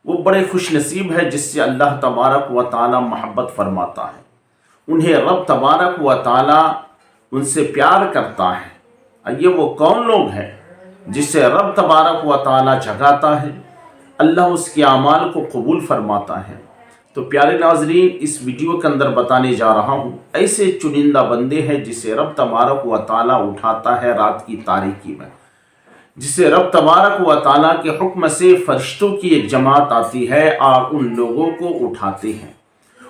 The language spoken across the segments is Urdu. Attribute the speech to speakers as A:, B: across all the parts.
A: وہ بڑے خوش نصیب ہے جس سے اللہ تبارک و تعالی محبت فرماتا ہے، انہیں رب تبارک و تعالی ان سے پیار کرتا ہے۔ یہ وہ کون لوگ ہیں جسے رب تبارک و تعالی جگاتا ہے، اللہ اس کے اعمال کو قبول فرماتا ہے۔ تو پیارے ناظرین، اس ویڈیو کے اندر بتانے جا رہا ہوں ایسے چنندہ بندے ہیں جسے رب تبارک و تعالی اٹھاتا ہے رات کی تاریکی میں، جسے رب تبارک و تعالیٰ کے حکم سے فرشتوں کی ایک جماعت آتی ہے اور ان لوگوں کو اٹھاتے ہیں۔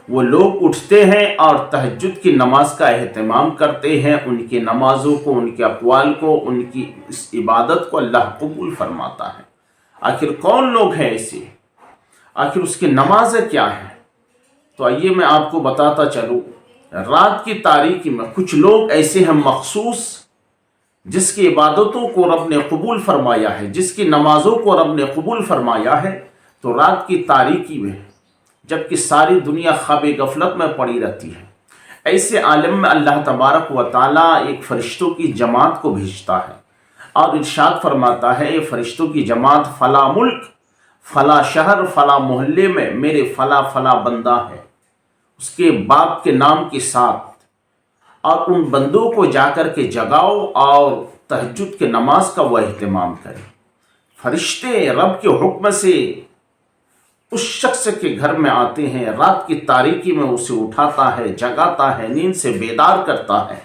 A: وہ لوگ اٹھتے ہیں اور تہجد کی نماز کا اہتمام کرتے ہیں، ان کی نمازوں کو، ان کے اقوال کو، ان کی اس عبادت کو اللہ قبول فرماتا ہے۔ آخر کون لوگ ہیں ایسے؟ آخر اس کی نمازیں کیا ہیں؟ تو آئیے میں آپ کو بتاتا چلوں۔ رات کی تاریکی میں کچھ لوگ ایسے ہیں مخصوص جس کی عبادتوں کو رب نے قبول فرمایا ہے، جس کی نمازوں کو رب نے قبول فرمایا ہے، تو رات کی تاریکی میں جبکہ ساری دنیا خواب غفلت میں پڑی رہتی ہے، ایسے عالم میں اللہ تبارک و تعالیٰ ایک فرشتوں کی جماعت کو بھیجتا ہے اور ارشاد فرماتا ہے، یہ فرشتوں کی جماعت فلاں ملک، فلاں شہر، فلاں محلے میں میرے فلاں فلاں بندہ ہے، اس کے باپ کے نام کے ساتھ، اور ان بندوں کو جا کر کے جگاؤ اور تہجد کے نماز کا وہ اہتمام کریں۔ فرشتے رب کے حکم سے اس شخص کے گھر میں آتے ہیں، رات کی تاریکی میں اسے اٹھاتا ہے، جگاتا ہے، نیند سے بیدار کرتا ہے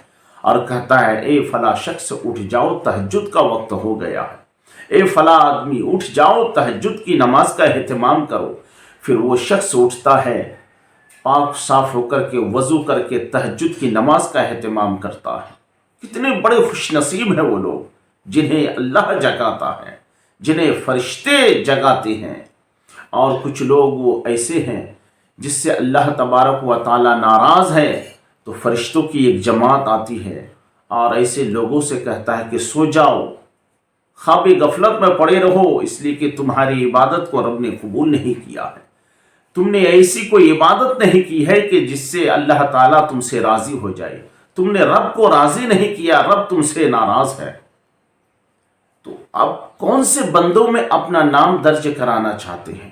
A: اور کہتا ہے، اے فلاں شخص اٹھ جاؤ، تہجد کا وقت ہو گیا ہے، اے فلاں آدمی اٹھ جاؤ، تہجد کی نماز کا اہتمام کرو۔ پھر وہ شخص اٹھتا ہے، پاک صاف ہو کر کے وضو کر کے تہجد کی نماز کا اہتمام کرتا ہے۔ کتنے بڑے خوش نصیب ہیں وہ لوگ جنہیں اللہ جگاتا ہے، جنہیں فرشتے جگاتے ہیں۔ اور کچھ لوگ وہ ایسے ہیں جس سے اللہ تبارک و تعالی ناراض ہے، تو فرشتوں کی ایک جماعت آتی ہے اور ایسے لوگوں سے کہتا ہے کہ سو جاؤ، خواب غفلت میں پڑے رہو، اس لیے کہ تمہاری عبادت کو رب نے قبول نہیں کیا ہے، تم نے ایسی کوئی عبادت نہیں کی ہے کہ جس سے اللہ تعالیٰ تم سے راضی ہو جائے، تم نے رب کو راضی نہیں کیا، رب تم سے ناراض ہے۔ تو اب کون سے بندوں میں اپنا نام درج کرانا چاہتے ہیں؟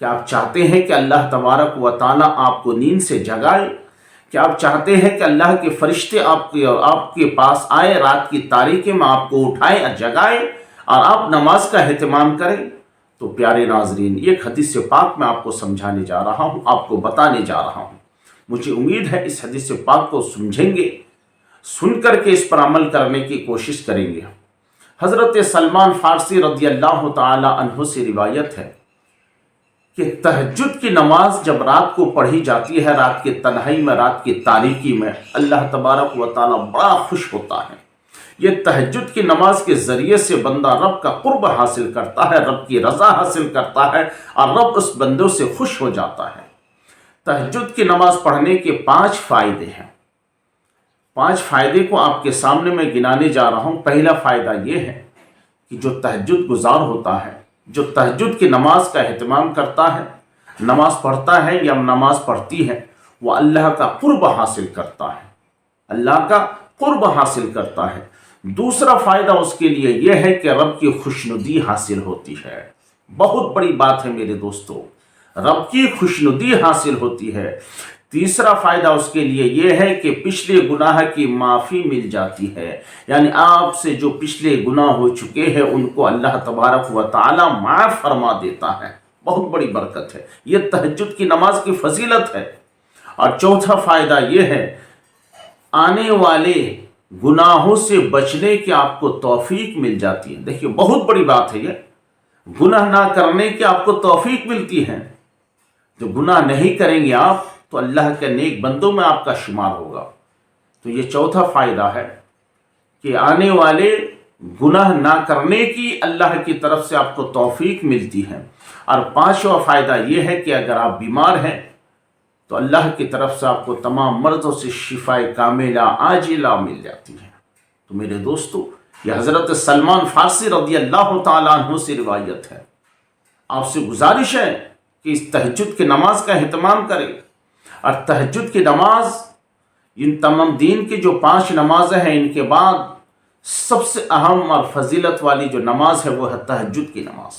A: کیا آپ چاہتے ہیں کہ اللہ تبارک و تعالیٰ آپ کو نیند سے جگائے؟ کیا آپ چاہتے ہیں کہ اللہ کے فرشتے آپ کے پاس آئے، رات کی تاریکی میں آپ کو اٹھائے اور جگائے اور آپ نماز کا اہتمام کریں؟ تو پیارے ناظرین، ایک حدیث پاک میں آپ کو سمجھانے جا رہا ہوں، آپ کو بتانے جا رہا ہوں۔ مجھے امید ہے اس حدیث پاک کو سمجھیں گے، سن کر کے اس پر عمل کرنے کی کوشش کریں گے۔ حضرت سلمان فارسی رضی اللہ تعالی عنہ سے روایت ہے کہ تہجد کی نماز جب رات کو پڑھی جاتی ہے، رات کی تنہائی میں، رات کی تاریکی میں، اللہ تبارک و تعالی بڑا خوش ہوتا ہے۔ یہ تہجد کی نماز کے ذریعے سے بندہ رب کا قرب حاصل کرتا ہے، رب کی رضا حاصل کرتا ہے اور رب اس بندوں سے خوش ہو جاتا ہے۔ تہجد کی نماز پڑھنے کے 5 فائدے ہیں۔ 5 فائدے کو آپ کے سامنے میں گنانے جا رہا ہوں۔ پہلا فائدہ یہ ہے کہ جو تہجد گزار ہوتا ہے، جو تہجد کی نماز کا اہتمام کرتا ہے، نماز پڑھتا ہے یا نماز پڑھتی ہے، وہ اللہ کا قرب حاصل کرتا ہے، اللہ کا قرب حاصل کرتا ہے۔ دوسرا فائدہ اس کے لیے یہ ہے کہ رب کی خوشنودی حاصل ہوتی ہے۔ بہت بڑی بات ہے میرے دوستو، رب کی خوشنودی حاصل ہوتی ہے۔ تیسرا فائدہ اس کے لیے یہ ہے کہ پچھلے گناہ کی معافی مل جاتی ہے، یعنی آپ سے جو پچھلے گناہ ہو چکے ہیں ان کو اللہ تبارک و تعالی معاف فرما دیتا ہے۔ بہت بڑی برکت ہے، یہ تہجد کی نماز کی فضیلت ہے۔ اور چوتھا فائدہ یہ ہے، آنے والے گناہوں سے بچنے کی آپ کو توفیق مل جاتی ہے۔ دیکھیے بہت بڑی بات ہے، یہ گناہ نہ کرنے کی آپ کو توفیق ملتی ہے۔ جو گناہ نہیں کریں گے آپ تو اللہ کے نیک بندوں میں آپ کا شمار ہوگا۔ تو یہ چوتھا فائدہ ہے کہ آنے والے گناہ نہ کرنے کی اللہ کی طرف سے آپ کو توفیق ملتی ہے۔ اور پانچواں فائدہ یہ ہے کہ اگر آپ بیمار ہیں تو اللہ کی طرف سے آپ کو تمام مرضوں سے شفاء کاملہ عاجلہ مل جاتی ہے۔ تو میرے دوستو، یہ حضرت سلمان فارسی رضی اللہ تعالیٰ عنہ سے روایت ہے۔ آپ سے گزارش ہے کہ اس تہجد کی نماز کا اہتمام کریں۔ اور تہجد کی نماز، ان تمام دین کی جو 5 نمازیں ہیں، ان کے بعد سب سے اہم اور فضیلت والی جو نماز ہے وہ ہے تہجد کی نماز۔